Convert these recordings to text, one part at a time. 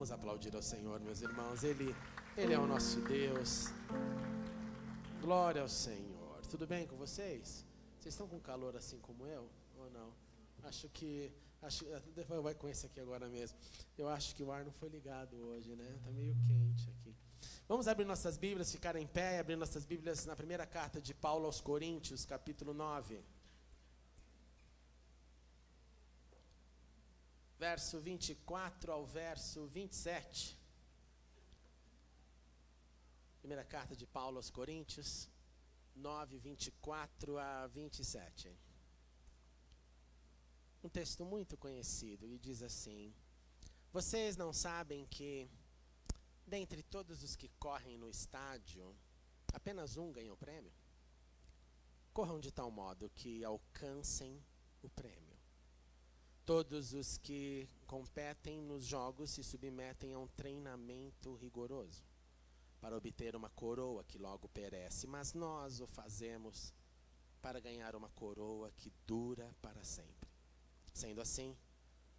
Vamos aplaudir ao Senhor, meus irmãos. Ele é o nosso Deus. Glória ao Senhor. Tudo bem com vocês? Vocês estão com calor assim como eu? Ou não? Depois vai com esse aqui agora mesmo. Eu acho que o ar não foi ligado hoje, né? Tá meio quente aqui. Vamos abrir nossas Bíblias, ficar em pé e abrir nossas Bíblias na primeira carta de Paulo aos Coríntios, capítulo 9. Verso 24 ao verso 27. Primeira carta de Paulo aos Coríntios, 9, 24 a 27. Um texto muito conhecido e diz assim: vocês não sabem que, dentre todos os que correm no estádio, apenas um ganha o prêmio? Corram de tal modo que alcancem o prêmio. Todos os que competem nos jogos se submetem a um treinamento rigoroso para obter uma coroa que logo perece, mas nós o fazemos para ganhar uma coroa que dura para sempre. Sendo assim,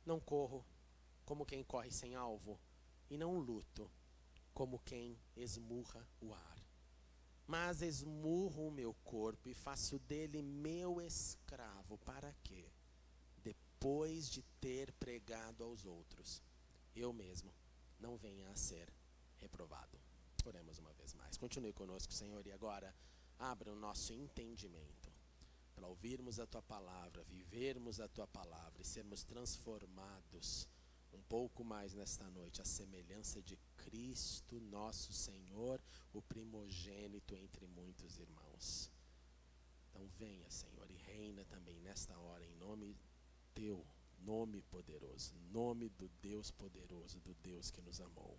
não corro como quem corre sem alvo, e não luto como quem esmurra o ar. Mas esmurro o meu corpo e faço dele meu escravo. Para quê? Depois de ter pregado aos outros, eu mesmo não venha a ser reprovado. Oremos uma vez mais. Continue conosco, Senhor, e agora abra o nosso entendimento para ouvirmos a Tua Palavra, vivermos a Tua Palavra e sermos transformados um pouco mais nesta noite, à semelhança de Cristo, nosso Senhor, o primogênito entre muitos irmãos. Então venha, Senhor, e reina também nesta hora, em nome Teu, nome poderoso, nome do Deus poderoso, do Deus que nos amou.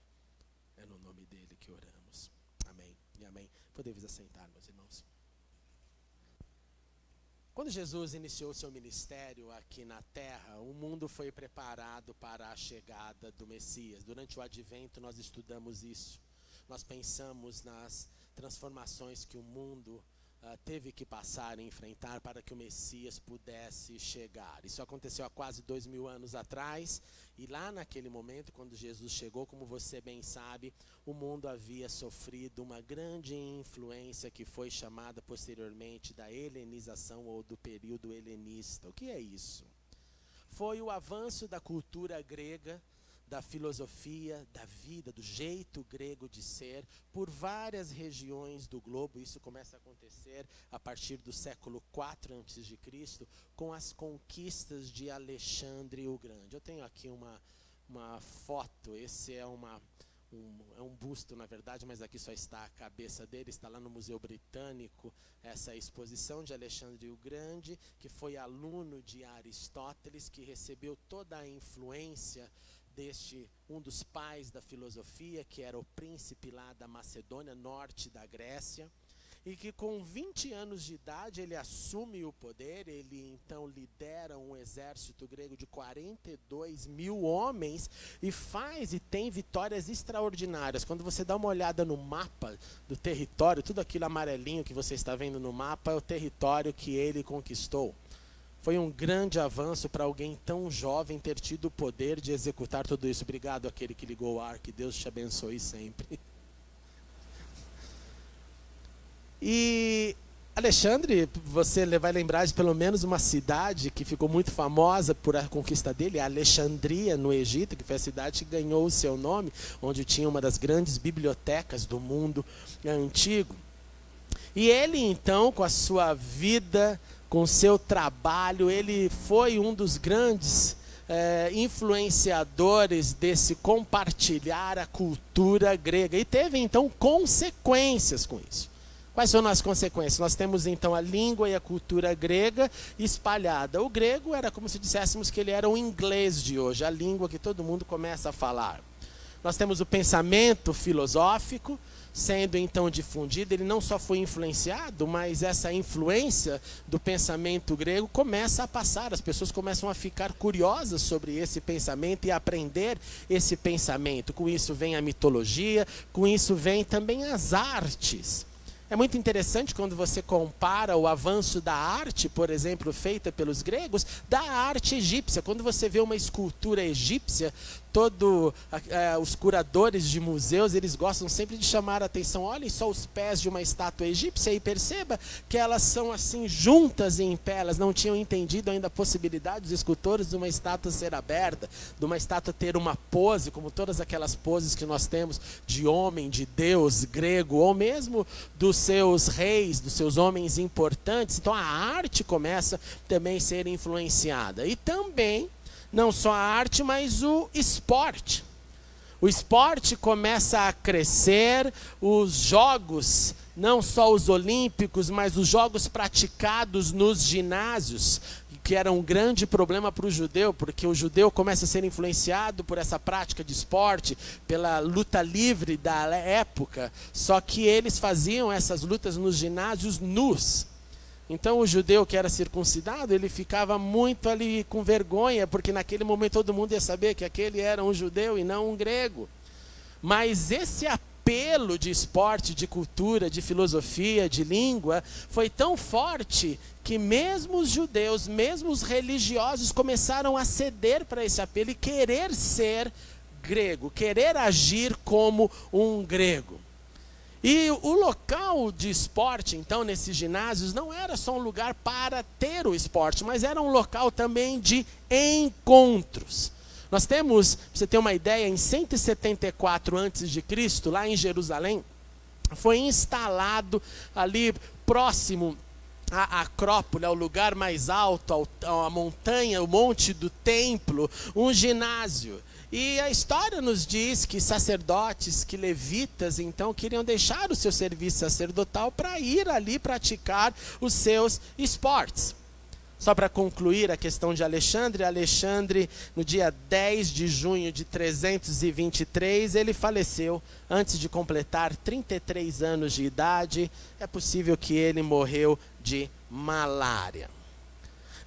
É no nome dele que oramos. Amém e amém. Podemos assentar, meus irmãos. Quando Jesus iniciou seu ministério aqui na terra, o mundo foi preparado para a chegada do Messias. Durante o advento nós estudamos isso. Nós pensamos nas transformações que o mundo teve que passar e enfrentar para que o Messias pudesse chegar. Isso aconteceu há quase 2000 anos atrás, e lá naquele momento, quando Jesus chegou, como você bem sabe, o mundo havia sofrido uma grande influência que foi chamada posteriormente da helenização ou do período helenista. O que é isso? Foi o avanço da cultura grega, da filosofia, da vida, do jeito grego de ser, por várias regiões do globo. Isso começa a acontecer a partir do século IV a.C., com as conquistas de Alexandre o Grande. Eu tenho aqui uma foto, esse é um busto, na verdade, mas aqui só está a cabeça dele, está lá no Museu Britânico, essa exposição de Alexandre o Grande, que foi aluno de Aristóteles, que recebeu toda a influência deste, um dos pais da filosofia, que era o príncipe lá da Macedônia, norte da Grécia, e que com 20 anos de idade ele assume o poder. Ele então lidera um exército grego de 42 mil homens e tem vitórias extraordinárias. Quando você dá uma olhada no mapa do território, tudo aquilo amarelinho que você está vendo no mapa é o território que ele conquistou. Foi um grande avanço para alguém tão jovem ter tido o poder de executar tudo isso. Obrigado àquele que ligou o ar, que Deus te abençoe sempre. E Alexandre, você vai lembrar de pelo menos uma cidade que ficou muito famosa por a conquista dele, Alexandria, no Egito, que foi a cidade que ganhou o seu nome, onde tinha uma das grandes bibliotecas do mundo antigo. E ele então, com a sua vida, com o seu trabalho, ele foi um dos grandes influenciadores desse compartilhar a cultura grega. E teve então consequências com isso. Quais são as consequências? Nós temos então a língua e a cultura grega espalhada. O grego era como se disséssemos que ele era o inglês de hoje, a língua que todo mundo começa a falar. Nós temos o pensamento filosófico sendo então difundido. Ele não só foi influenciado, mas essa influência do pensamento grego começa a passar. As pessoas começam a ficar curiosas sobre esse pensamento e aprender esse pensamento. Com isso vem a mitologia, com isso vem também as artes. É muito interessante quando você compara o avanço da arte, por exemplo, feita pelos gregos, da arte egípcia. Quando você vê uma escultura egípcia, os curadores de museus, eles gostam sempre de chamar a atenção. Olhem só os pés de uma estátua egípcia e perceba que elas são assim juntas em pé. Elas não tinham entendido ainda a possibilidade dos escultores de uma estátua ser aberta, de uma estátua ter uma pose, como todas aquelas poses que nós temos de homem, de Deus grego, ou mesmo dos seus reis, dos seus homens importantes. Então a arte começa também a ser influenciada. E também, não só a arte, mas o esporte. O esporte começa a crescer, os jogos, não só os olímpicos, mas os jogos praticados nos ginásios, que era um grande problema para o judeu, porque o judeu começa a ser influenciado por essa prática de esporte, pela luta livre da época, só que eles faziam essas lutas nos ginásios nus. Então o judeu que era circuncidado, ele ficava muito ali com vergonha, porque naquele momento todo mundo ia saber que aquele era um judeu e não um grego. Mas esse apelo de esporte, de cultura, de filosofia, de língua, foi tão forte que mesmo os judeus, mesmo os religiosos começaram a ceder para esse apelo e querer ser grego, querer agir como um grego. E o local de esporte, então, nesses ginásios, não era só um lugar para ter o esporte, mas era um local também de encontros. Nós temos, para você ter uma ideia, em 174 a.C., lá em Jerusalém, foi instalado ali próximo à Acrópole, ao lugar mais alto, à montanha, o monte do templo, um ginásio. E a história nos diz que sacerdotes, que levitas, então, queriam deixar o seu serviço sacerdotal para ir ali praticar os seus esportes. Só para concluir a questão de Alexandre, no dia 10 de junho de 323, ele faleceu antes de completar 33 anos de idade. É possível que ele morreu de malária.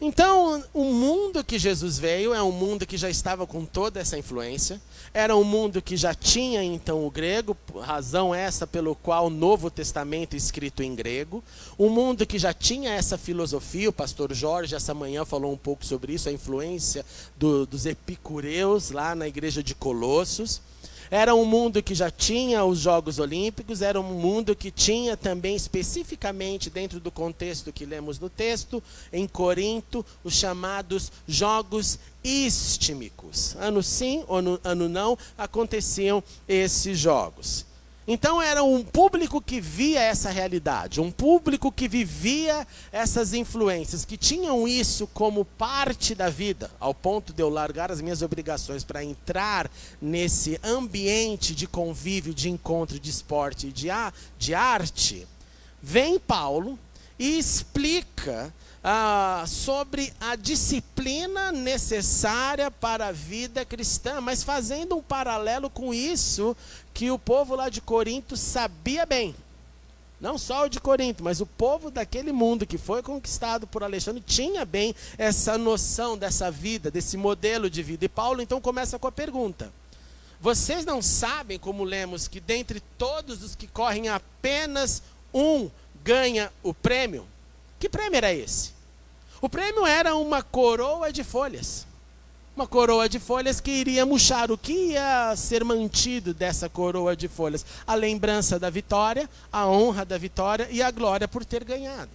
Então, o mundo que Jesus veio é um mundo que já estava com toda essa influência. Era um mundo que já tinha, então, o grego, razão essa pelo qual o Novo Testamento é escrito em grego. Um mundo que já tinha essa filosofia, o pastor Jorge, essa manhã, falou um pouco sobre isso, a influência dos epicureus lá na igreja de Colossos. Era um mundo que já tinha os Jogos Olímpicos, era um mundo que tinha também, especificamente dentro do contexto que lemos no texto, em Corinto, os chamados Jogos Istmicos. Ano sim, ano não, aconteciam esses jogos. Então era um público que via essa realidade, um público que vivia essas influências, que tinham isso como parte da vida, ao ponto de eu largar as minhas obrigações para entrar nesse ambiente de convívio, de encontro, de esporte e de arte. Vem Paulo e explica sobre a disciplina necessária para a vida cristã, mas fazendo um paralelo com isso que o povo lá de Corinto sabia bem. Não só o de Corinto, mas o povo daquele mundo que foi conquistado por Alexandre tinha bem essa noção dessa vida, desse modelo de vida. E Paulo então começa com a pergunta: vocês não sabem, como lemos, que dentre todos os que correm apenas um ganha o prêmio? Que prêmio era esse? O prêmio era uma coroa de folhas. Uma coroa de folhas que iria murchar. O que ia ser mantido dessa coroa de folhas? A lembrança da vitória, a honra da vitória e a glória por ter ganhado.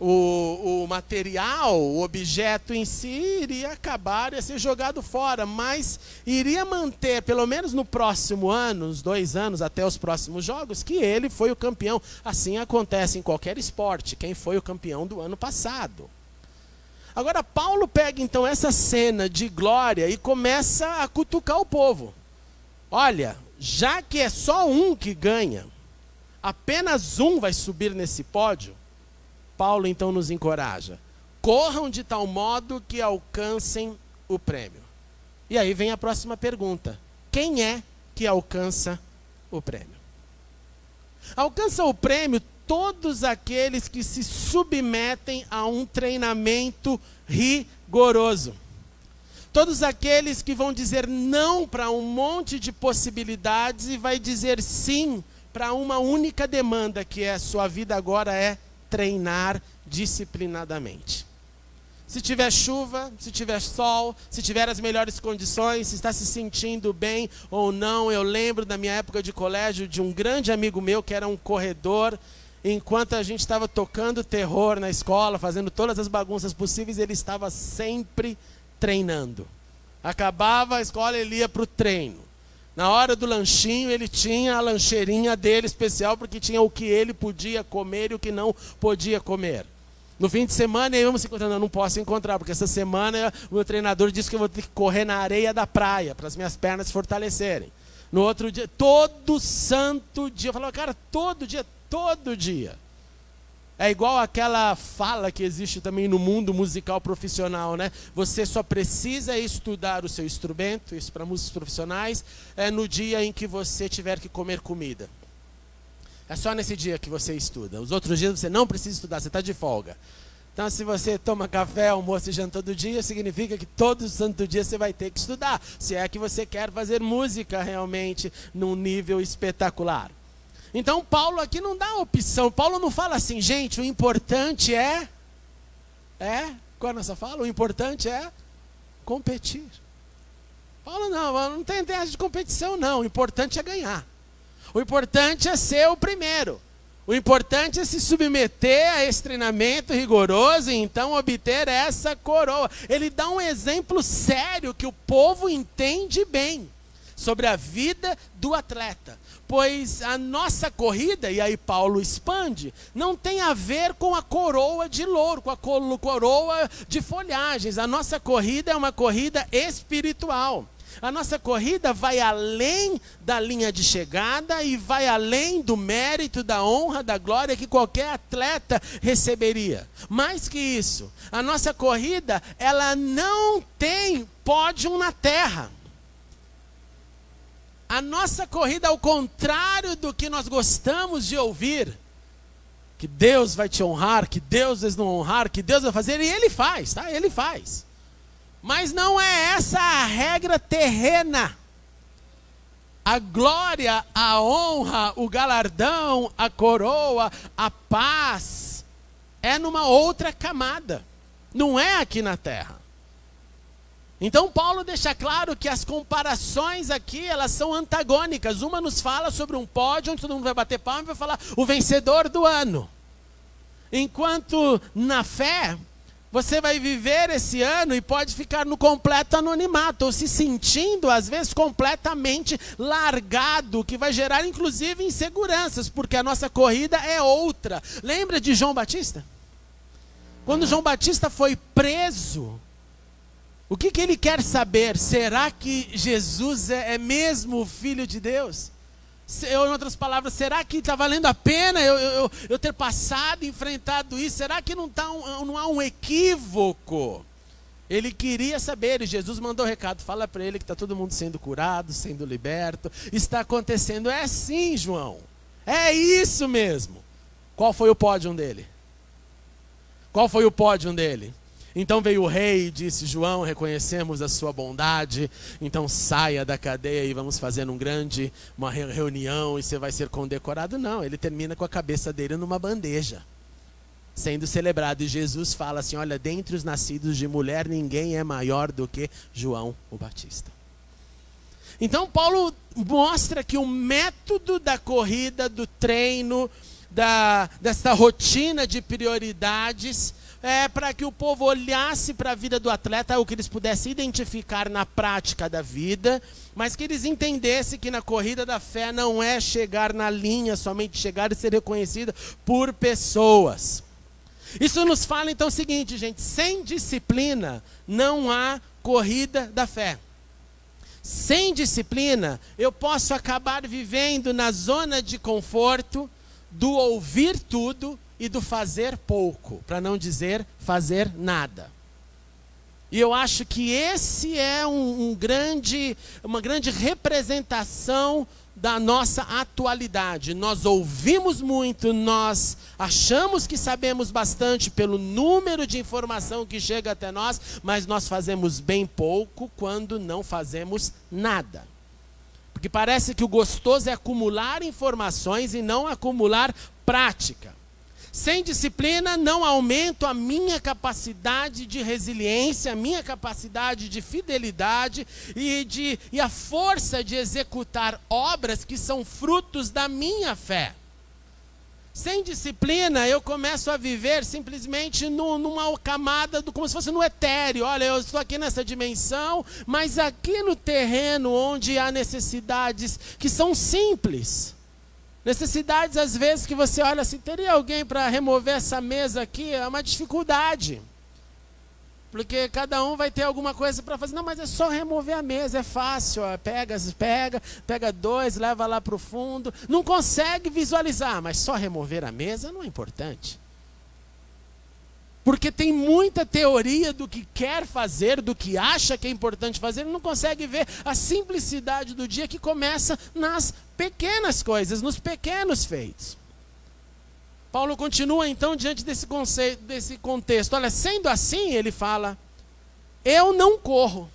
O material, o objeto em si iria acabar, ia ser jogado fora, mas iria manter, pelo menos no próximo ano, uns 2 anos até os próximos jogos, que ele foi o campeão. Assim acontece em qualquer esporte, quem foi o campeão do ano passado. Agora Paulo pega então essa cena de glória e começa a cutucar o povo. Olha, já que é só um que ganha, apenas um vai subir nesse pódio. Paulo então nos encoraja: corram de tal modo que alcancem o prêmio. E aí vem a próxima pergunta: quem é que alcança o prêmio? Alcança o prêmio todos aqueles que se submetem a um treinamento rigoroso. Todos aqueles que vão dizer não para um monte de possibilidades e vai dizer sim para uma única demanda, que é a sua vida agora é treinar disciplinadamente. Se tiver chuva, se tiver sol, se tiver as melhores condições, se está se sentindo bem ou não. Eu lembro da minha época de colégio de um grande amigo meu que era um corredor. Enquanto a gente estava tocando terror na escola, fazendo todas as bagunças possíveis, ele estava sempre treinando. Acabava a escola, ele ia para o treino. Na hora do lanchinho, ele tinha a lancheirinha dele especial, porque tinha o que ele podia comer e o que não podia comer. No fim de semana, íamos se encontrando. Eu não posso encontrar, porque essa semana o meu treinador disse que eu vou ter que correr na areia da praia, para as minhas pernas se fortalecerem. No outro dia, todo santo dia, eu falava, cara, todo dia. É igual aquela fala que existe também no mundo musical profissional, né? Você só precisa estudar o seu instrumento, isso para músicos profissionais, no dia em que você tiver que comer comida. É só nesse dia que você estuda. Os outros dias você não precisa estudar, você está de folga. Então, se você toma café, almoço e janta todo dia, significa que todo santo dia você vai ter que estudar. Se é que você quer fazer música realmente num nível espetacular. Então, Paulo aqui não dá opção. Paulo não fala assim, gente, o importante qual é a nossa fala? O importante é competir. Paulo não tem essa de competição, não. O importante é ganhar. O importante é ser o primeiro. O importante é se submeter a esse treinamento rigoroso e então obter essa coroa. Ele dá um exemplo sério que o povo entende bem sobre a vida do atleta. Pois a nossa corrida, e aí Paulo expande, não tem a ver com a coroa de louro, com a coroa de folhagens. A nossa corrida é uma corrida espiritual. A nossa corrida vai além da linha de chegada e vai além do mérito, da honra, da glória que qualquer atleta receberia. Mais que isso, a nossa corrida, ela não tem pódio na terra. A nossa corrida, ao contrário do que nós gostamos de ouvir, que Deus vai te honrar, que Deus vai não honrar, que Deus vai fazer, e Ele faz, tá? Ele faz. Mas não é essa a regra terrena. A glória, a honra, o galardão, a coroa, a paz, é numa outra camada. Não é aqui na terra. Então Paulo deixa claro que as comparações aqui, elas são antagônicas. Uma nos fala sobre um pódio, onde todo mundo vai bater palma e vai falar o vencedor do ano. Enquanto na fé, você vai viver esse ano e pode ficar no completo anonimato, ou se sentindo, às vezes, completamente largado, que vai gerar, inclusive, inseguranças, porque a nossa corrida é outra. Lembra de João Batista? Quando João Batista foi preso, o que ele quer saber? Será que Jesus é mesmo o Filho de Deus? Em outras palavras, será que está valendo a pena eu ter passado, enfrentado isso? Será que não há um equívoco? Ele queria saber, e Jesus mandou o recado, fala para ele que está todo mundo sendo curado, sendo liberto. Está acontecendo, é sim, João. É isso mesmo. Qual foi o pódio dele? Qual foi o pódio dele? Então veio o rei e disse, João, reconhecemos a sua bondade, então saia da cadeia e vamos fazer uma reunião e você vai ser condecorado. Não, ele termina com a cabeça dele numa bandeja, sendo celebrado. E Jesus fala assim, olha, dentre os nascidos de mulher, ninguém é maior do que João o Batista. Então Paulo mostra que o método da corrida, do treino, dessa rotina de prioridades, para que o povo olhasse para a vida do atleta, o que eles pudessem identificar na prática da vida, mas que eles entendessem que na corrida da fé não é chegar na linha, somente chegar e ser reconhecido por pessoas. Isso nos fala então o seguinte, gente, sem disciplina não há corrida da fé. Sem disciplina, eu posso acabar vivendo na zona de conforto, do ouvir tudo e do fazer pouco, para não dizer fazer nada. E eu acho que esse é uma grande representação da nossa atualidade. Nós ouvimos muito, nós achamos que sabemos bastante pelo número de informação que chega até nós, mas nós fazemos bem pouco quando não fazemos nada. Porque parece que o gostoso é acumular informações e não acumular prática. Sem disciplina, não aumento a minha capacidade de resiliência, a minha capacidade de fidelidade e a força de executar obras que são frutos da minha fé. Sem disciplina, eu começo a viver simplesmente numa camada, como se fosse no etéreo. Olha, eu estou aqui nessa dimensão, mas aqui no terreno onde há necessidades que são simples. Necessidades, às vezes, que você olha assim, teria alguém para remover essa mesa aqui? É uma dificuldade. Porque cada um vai ter alguma coisa para fazer. Não, mas é só remover a mesa, é fácil. Ó. Pega 2, leva lá para o fundo. Não consegue visualizar, mas só remover a mesa não é importante. Porque tem muita teoria do que quer fazer, do que acha que é importante fazer, e não consegue ver a simplicidade do dia que começa nas pequenas coisas, nos pequenos feitos. Paulo continua então diante desse contexto. Olha, sendo assim, ele fala, eu não corro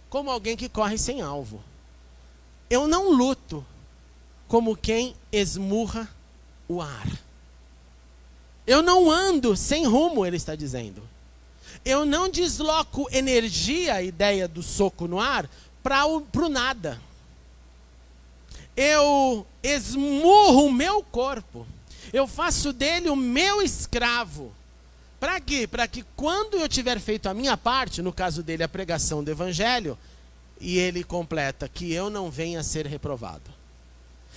como alguém que corre sem alvo. Eu não luto como quem esmurra o ar. Eu não ando sem rumo, ele está dizendo. Eu não desloco energia, a ideia do soco no ar, para o nada. Eu esmurro o meu corpo. Eu faço dele o meu escravo. Para quê? Para que quando eu tiver feito a minha parte, no caso dele a pregação do evangelho, e ele completa, que eu não venha a ser reprovado.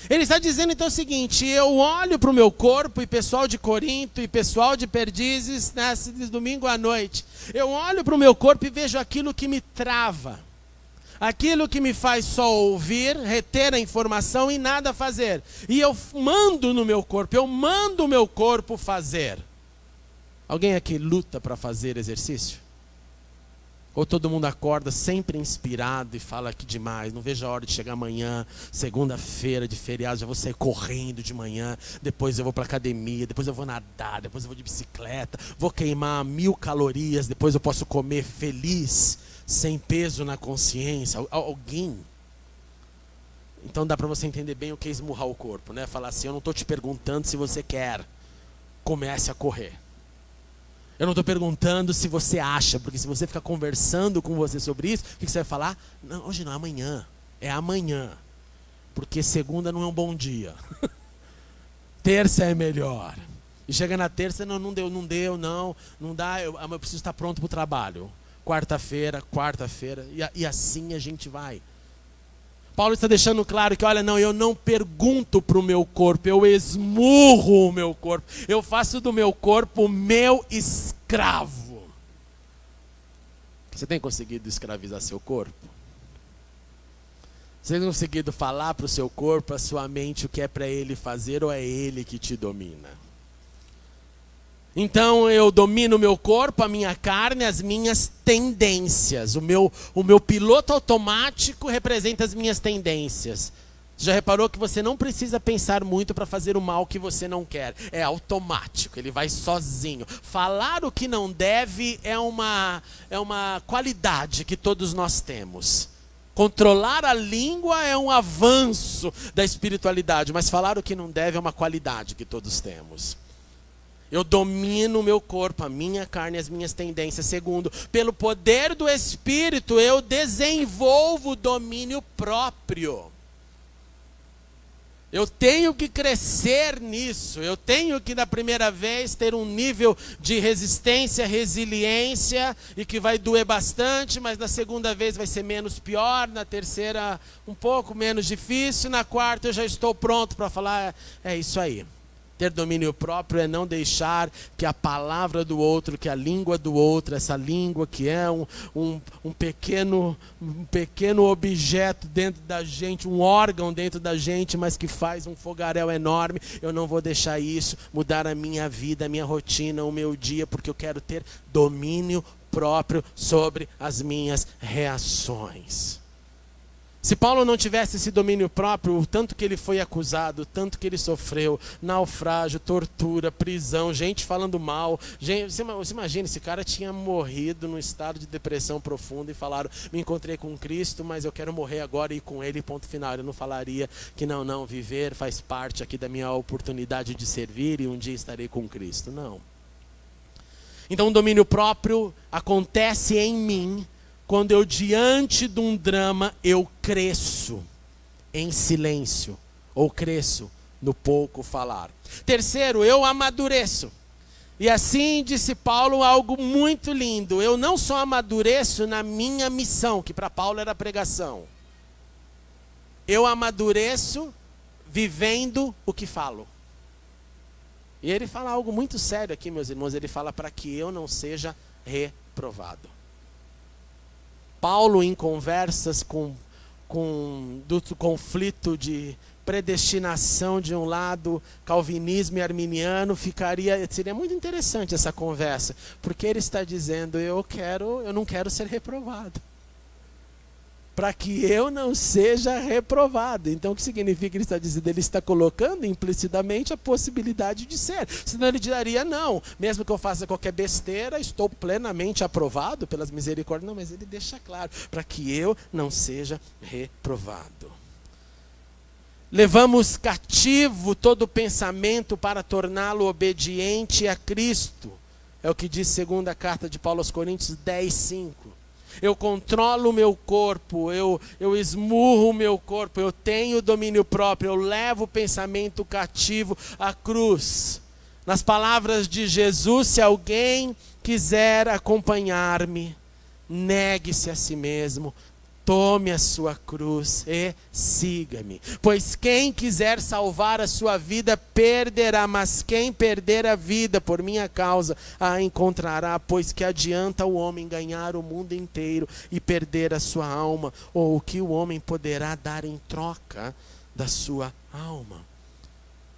Ele está dizendo então o seguinte, eu olho para o meu corpo, e pessoal de Corinto, e pessoal de Perdizes, nesse domingo à noite, eu olho para o meu corpo e vejo aquilo que me trava. Aquilo que me faz só ouvir, reter a informação e nada fazer. E eu mando no meu corpo, eu mando o meu corpo fazer. Alguém aqui luta para fazer exercício? Ou todo mundo acorda sempre inspirado e fala que demais, não vejo a hora de chegar amanhã, segunda-feira de feriado, já vou sair correndo de manhã, depois eu vou para a academia, depois eu vou nadar, depois eu vou de bicicleta, vou queimar 1000 calorias, depois eu posso comer feliz, sem peso na consciência. Alguém? Então dá para você entender bem o que é esmurrar o corpo, né? Falar assim, eu não estou te perguntando se você quer, comece a correr. Eu não estou perguntando se você acha, porque se você ficar conversando com você sobre isso, o que você vai falar? Não, hoje não, amanhã. É amanhã. Porque segunda não é um bom dia. Terça é melhor. E chega na terça, não dá, eu preciso estar pronto para o trabalho. Quarta-feira, e assim a gente vai. Paulo está deixando claro que, olha, não, eu não pergunto para o meu corpo, eu esmurro o meu corpo, eu faço do meu corpo o meu escravo. Você tem conseguido escravizar seu corpo? Você tem conseguido falar para o seu corpo, a sua mente, o que é para ele fazer, ou é ele que te domina? Então eu domino o meu corpo, a minha carne, as minhas tendências. O meu piloto automático representa as minhas tendências. Você já reparou que você não precisa pensar muito para fazer o mal que você não quer? É automático, ele vai sozinho. Falar o que não deve é uma qualidade que todos nós temos. Controlar a língua é um avanço da espiritualidade, mas falar o que não deve é uma qualidade que todos temos. Eu domino o meu corpo, a minha carne e as minhas tendências. Segundo, pelo poder do Espírito, eu desenvolvo o domínio próprio. Eu tenho que crescer nisso. Eu tenho que, na primeira vez, ter um nível de resistência, resiliência, e que vai doer bastante, mas na segunda vez vai ser menos pior, na terceira um pouco menos difícil, na quarta eu já estou pronto para falar, é isso aí. Ter domínio próprio é não deixar que a palavra do outro, que a língua do outro, essa língua que é um pequeno objeto dentro da gente, um órgão dentro da gente, mas que faz um fogaréu enorme, eu não vou deixar isso mudar a minha vida, a minha rotina, o meu dia, porque eu quero ter domínio próprio sobre as minhas reações. Se Paulo não tivesse esse domínio próprio, o tanto que ele foi acusado, o tanto que ele sofreu, naufrágio, tortura, prisão, gente falando mal. Você imagina, esse cara tinha morrido num estado de depressão profunda e falaram, me encontrei com Cristo, mas eu quero morrer agora e ir com ele, ponto final. Ele não falaria que não, viver faz parte aqui da minha oportunidade de servir e um dia estarei com Cristo. Não. Então o domínio próprio acontece em mim, quando eu, diante de um drama, eu cresço em silêncio, ou cresço no pouco falar. Terceiro, eu amadureço. E assim disse Paulo algo muito lindo. Eu não só amadureço na minha missão, que para Paulo era pregação. Eu amadureço vivendo o que falo. E ele fala algo muito sério aqui, meus irmãos. Ele fala para que eu não seja reprovado. Paulo, em conversas do conflito de predestinação de um lado, calvinismo e arminiano, seria muito interessante essa conversa, porque ele está dizendo, eu não quero ser reprovado, para que eu não seja reprovado. Então o que significa que ele está dizendo? Ele está colocando implicitamente a possibilidade de ser, senão ele diria, não, mesmo que eu faça qualquer besteira, estou plenamente aprovado pelas misericórdias. Não, mas ele deixa claro, para que eu não seja reprovado. Levamos cativo todo pensamento para torná-lo obediente a Cristo, é o que diz segunda carta de Paulo aos Coríntios 10:5. Eu controlo o meu corpo, eu esmurro o meu corpo, eu tenho domínio próprio, eu levo o pensamento cativo à cruz. Nas palavras de Jesus, se alguém quiser acompanhar-me, negue-se a si mesmo, tome a sua cruz e siga-me. Pois quem quiser salvar a sua vida, perderá, mas quem perder a vida por minha causa, a encontrará. Pois que adianta o homem ganhar o mundo inteiro e perder a sua alma? Ou o que o homem poderá dar em troca da sua alma?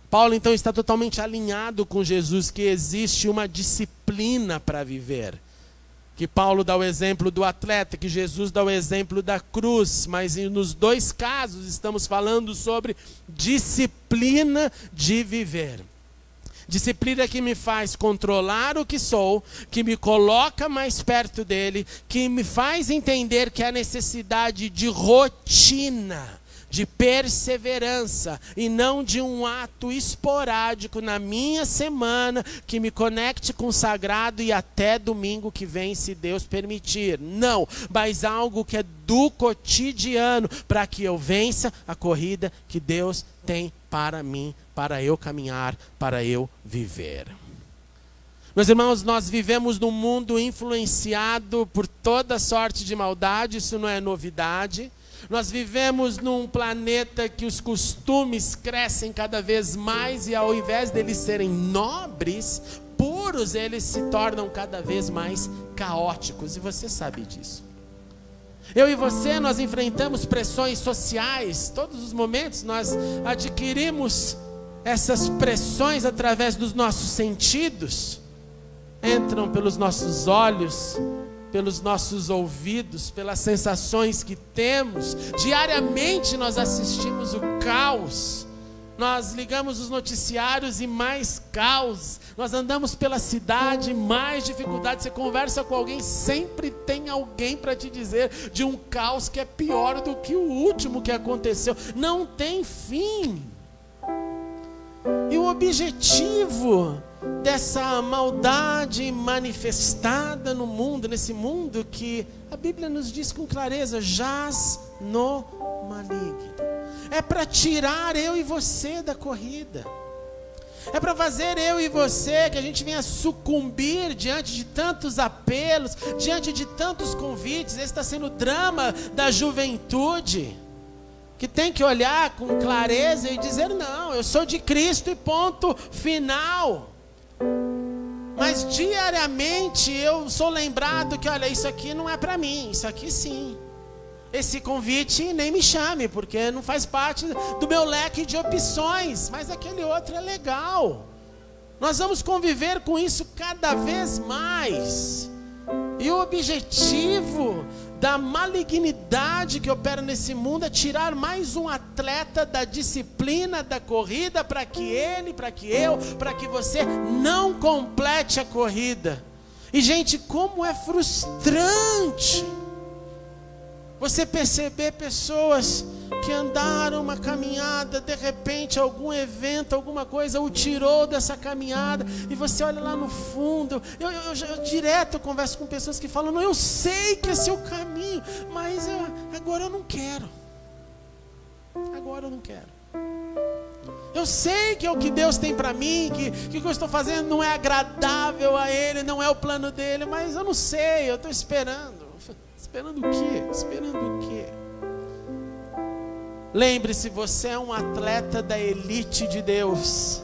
Paulo então está totalmente alinhado com Jesus, que existe uma disciplina para viver. Que Paulo dá o exemplo do atleta, que Jesus dá o exemplo da cruz, mas nos dois casos estamos falando sobre disciplina de viver. Disciplina que me faz controlar o que sou, que me coloca mais perto dele, que me faz entender que há necessidade de rotina, de perseverança, e não de um ato esporádico na minha semana, que me conecte com o sagrado e até domingo que vem, se Deus permitir. Não, mas algo que é do cotidiano, para que eu vença a corrida que Deus tem para mim, para eu caminhar, para eu viver. Meus irmãos, nós vivemos num mundo influenciado por toda sorte de maldade, isso não é novidade. Nós vivemos num planeta que os costumes crescem cada vez mais e ao invés deles serem nobres, puros, eles se tornam cada vez mais caóticos, e você sabe disso. Eu e você, nós enfrentamos pressões sociais, todos os momentos nós adquirimos essas pressões através dos nossos sentidos, entram pelos nossos olhos, pelos nossos ouvidos, pelas sensações que temos. Diariamente nós assistimos o caos. Nós ligamos os noticiários e mais caos. Nós andamos pela cidade, mais dificuldade. Você conversa com alguém, sempre tem alguém para te dizer de um caos que é pior do que o último que aconteceu. Não tem fim. E o objetivo dessa maldade manifestada no mundo, nesse mundo que a Bíblia nos diz com clareza, jaz no maligno, é para tirar eu e você da corrida, é para fazer eu e você que a gente venha sucumbir diante de tantos apelos, diante de tantos convites. Esse está sendo o drama da juventude, que tem que olhar com clareza e dizer, não, eu sou de Cristo e ponto final. Mas diariamente eu sou lembrado que, olha, isso aqui não é para mim, isso aqui sim. Esse convite nem me chame, porque não faz parte do meu leque de opções, mas aquele outro é legal. Nós vamos conviver com isso cada vez mais. E o objetivo da malignidade que opera nesse mundo é tirar mais um atleta da disciplina da corrida para que ele, para que eu, para que você não complete a corrida. E gente, como é frustrante você perceber pessoas que andaram uma caminhada, de repente algum evento, alguma coisa o tirou dessa caminhada, e você olha lá no fundo. Eu direto converso com pessoas que falam: não, eu sei que esse é o caminho, mas agora eu não quero. Agora eu não quero. Eu sei que é o que Deus tem para mim, que o que eu estou fazendo não é agradável a Ele, não é o plano dEle, mas eu não sei, eu estou esperando. Esperando o quê? Esperando o quê? Lembre-se, você é um atleta da elite de Deus.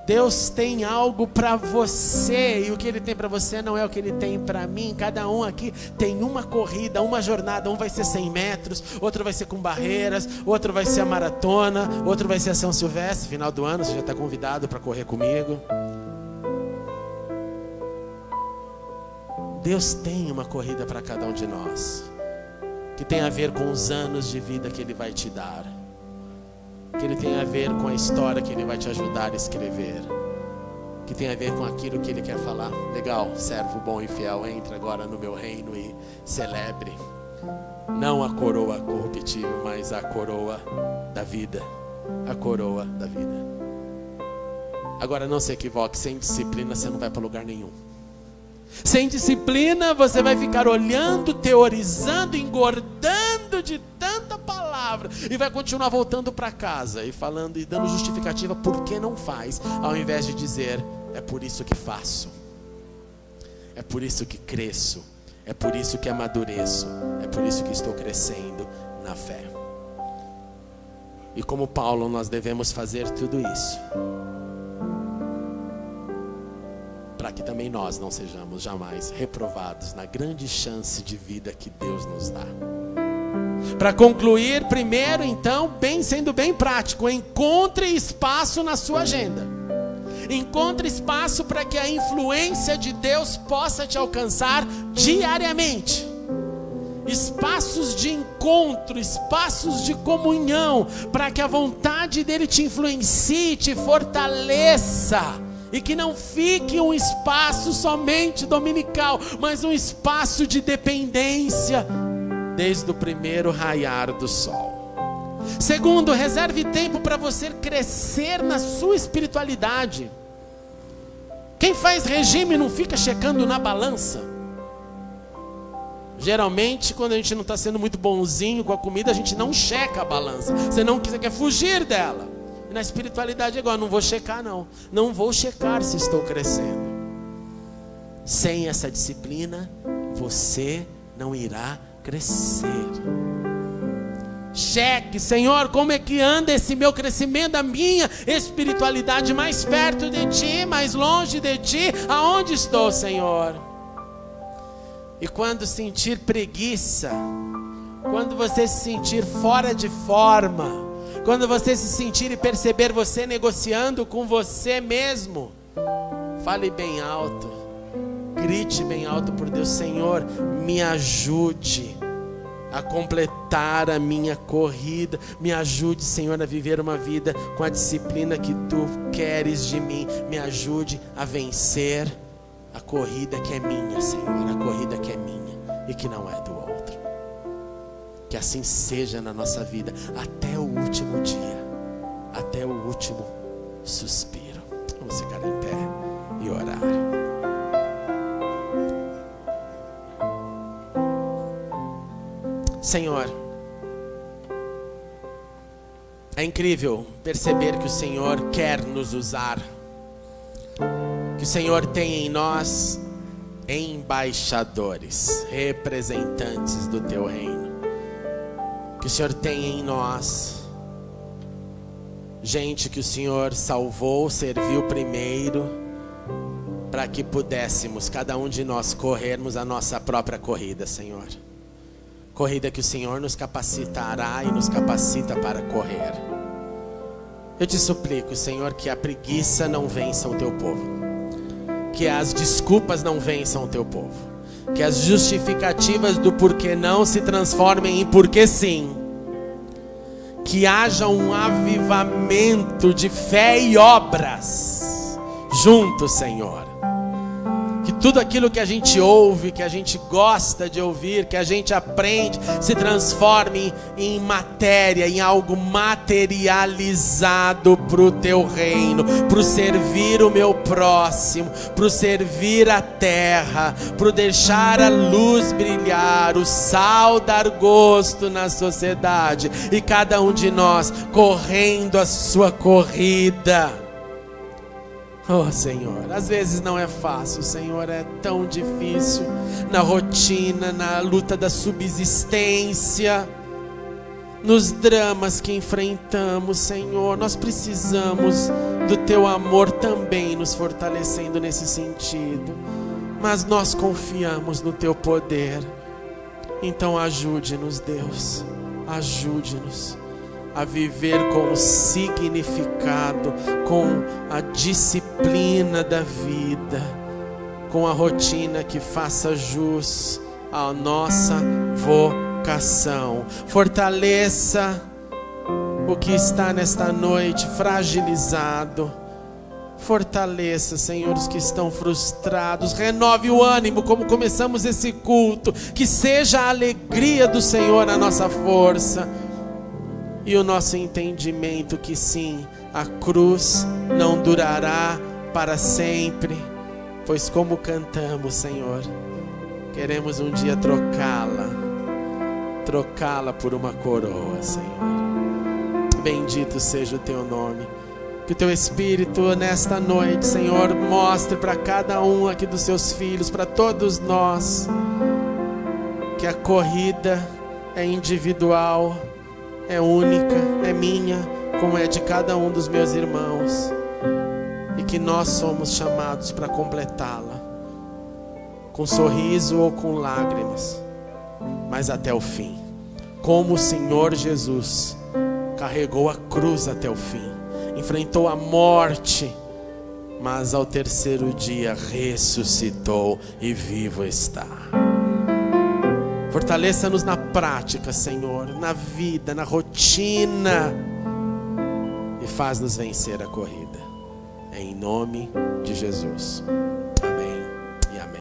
Deus tem algo para você, e o que Ele tem para você não é o que Ele tem para mim. Cada um aqui tem uma corrida, uma jornada. Um vai ser 100 metros, outro vai ser com barreiras, outro vai ser a maratona, outro vai ser a São Silvestre. Final do ano, você já está convidado para correr comigo. Deus tem uma corrida para cada um de nós, que tem a ver com os anos de vida que Ele vai te dar, que Ele tem a ver com a história que Ele vai te ajudar a escrever, que tem a ver com aquilo que Ele quer falar. Legal, servo bom e fiel, entra agora no meu reino e celebre, não a coroa corruptível, mas a coroa da vida, a coroa da vida. Agora não se equivoque, sem disciplina você não vai para lugar nenhum. Sem disciplina você vai ficar olhando, teorizando, engordando de tanta palavra, e vai continuar voltando para casa e falando e dando justificativa por que não faz, ao invés de dizer: é por isso que faço, é por isso que cresço, é por isso que amadureço, é por isso que estou crescendo na fé. E como Paulo, nós devemos fazer tudo isso para que também nós não sejamos jamais reprovados na grande chance de vida que Deus nos dá. Para concluir, primeiro então, sendo bem prático, encontre espaço na sua agenda. Encontre espaço para que a influência de Deus possa te alcançar diariamente. Espaços de encontro, espaços de comunhão, para que a vontade dEle te influencie, te fortaleça. E que não fique um espaço somente dominical, mas um espaço de dependência desde o primeiro raiar do sol. Segundo, reserve tempo para você crescer na sua espiritualidade. Quem faz regime não fica checando na balança. Geralmente, quando a gente não está sendo muito bonzinho com a comida, a gente não checa a balança. Você quer fugir dela. Na espiritualidade é igual: não vou checar não vou checar se estou crescendo. Sem essa disciplina, você não irá crescer. Cheque: Senhor, como é que anda esse meu crescimento, a minha espiritualidade? Mais perto de Ti, mais longe de Ti? Aonde estou, Senhor? E quando sentir preguiça, quando você se sentir fora de forma, quando você se sentir e perceber você negociando com você mesmo, fale bem alto, grite bem alto por Deus: Senhor, me ajude a completar a minha corrida, me ajude, Senhor, a viver uma vida com a disciplina que Tu queres de mim, me ajude a vencer a corrida que é minha, Senhor, a corrida que é minha e que não é do outro. Que assim seja na nossa vida, até o último dia, até o último suspiro. Vamos ficar em pé e orar. Senhor, é incrível perceber que o Senhor quer nos usar, que o Senhor tem em nós embaixadores, representantes do Teu reino. Que o Senhor tem em nós gente que o Senhor salvou, serviu primeiro, para que pudéssemos, cada um de nós, corrermos a nossa própria corrida, Senhor. Corrida que o Senhor nos capacitará e nos capacita para correr. Eu te suplico, Senhor, que a preguiça não vença o Teu povo, que as desculpas não vençam o Teu povo, Que as justificativas do porquê não se transformem em porquê sim. Que haja um avivamento de fé e obras juntos, Senhor. Que tudo aquilo que a gente ouve, que a gente gosta de ouvir, que a gente aprende, se transforme em matéria, em algo materializado para o teu reino, para o servir o meu próximo, para o servir a terra, para o deixar a luz brilhar, o sal dar gosto na sociedade, e cada um de nós correndo a sua corrida. Oh, Senhor, às vezes não é fácil, Senhor, é tão difícil, na rotina, na luta da subsistência, nos dramas que enfrentamos, Senhor. Nós precisamos do Teu amor também nos fortalecendo nesse sentido, mas nós confiamos no Teu poder. Então ajude-nos, Deus, ajude-nos a viver com o significado, com a disciplina da vida, com a rotina que faça jus à nossa vocação. Fortaleça o que está nesta noite fragilizado. Fortaleça, Senhor, os que estão frustrados. Renove o ânimo, como começamos esse culto. Que seja a alegria do Senhor a nossa força. E o nosso entendimento que sim, a cruz não durará para sempre, pois como cantamos, Senhor, queremos um dia trocá-la por uma coroa, Senhor. Bendito seja o Teu nome. Que o Teu Espírito nesta noite, Senhor, mostre para cada um aqui dos Seus filhos, para todos nós, que a corrida é individual, é única, é minha, como é de cada um dos meus irmãos, e que nós somos chamados para completá-la, com sorriso ou com lágrimas, mas até o fim, como o Senhor Jesus carregou a cruz até o fim, enfrentou a morte, mas ao terceiro dia ressuscitou e vivo está. Fortaleça-nos na prática, Senhor, na vida, na rotina, e faz-nos vencer a corrida. Em nome de Jesus.